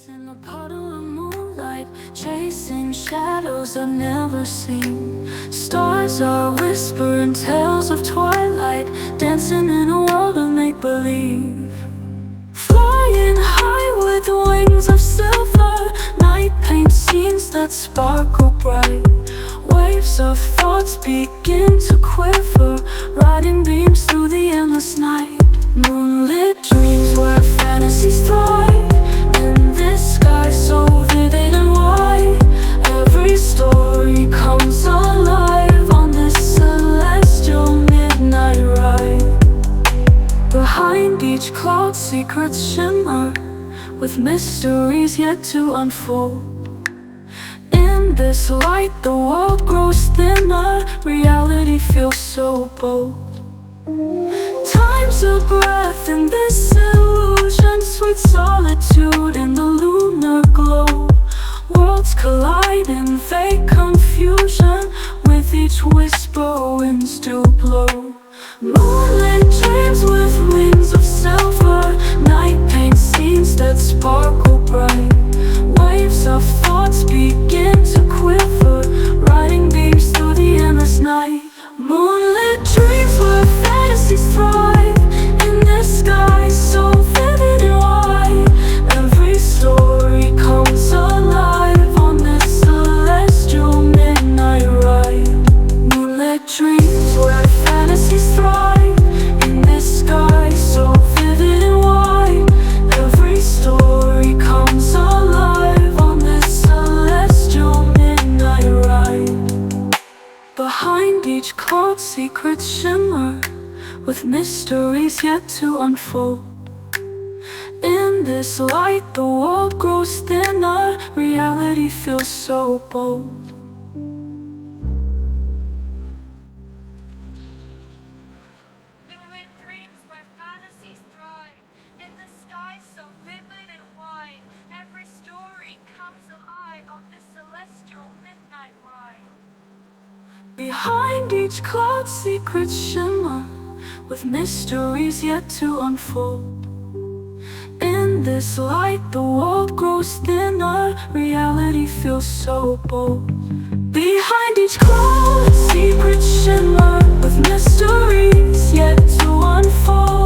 In a puddle of moonlight, chasing shadows I've never seen. Stars are whispering tales of twilight, dancing in a world of make-believe. Flying high with wings of silver, night paints scenes that sparkle bright. Waves of thoughts begin to quiver, riding beams through the endless night. Moonlit dreams where fantasies thrive, in this sky so vivid and wide. Every story comes alive on this celestial midnight ride. Behind each cloud secrets shimmer, with mysteries yet to unfold. In this light the world grows thinner, reality feels so bold. Time's a breath in this illusion, sweet solitude in the lunar glow. Worlds collide in vague confusion, with each whisper winds do blow. Moonlit dreams with wings of silver, night paints scenes that sparkle bright. Waves of thoughts begin to quiver, riding beams through the endless night. Moonlit dreams where fantasies thrive, in this sky so vivid and wide. Every story comes alive on this celestial midnight ride. Moonlit dreams where fantasies thrive, in this sky so vivid and wide. Every story comes alive on this celestial midnight ride. Behind each cloud secrets shimmer, with mysteries yet to unfold. In this light the world grows thinner, reality feels so bold. Vivid dreams where fantasies thrive, in the sky so vivid and wide. Every story comes alive on this celestial midnight ride. Behind each cloud secrets shimmer, with mysteries yet to unfold. In this light the world grows thinner, reality feels so bold. Behind each cloud secrets shimmer, with mysteries yet to unfold.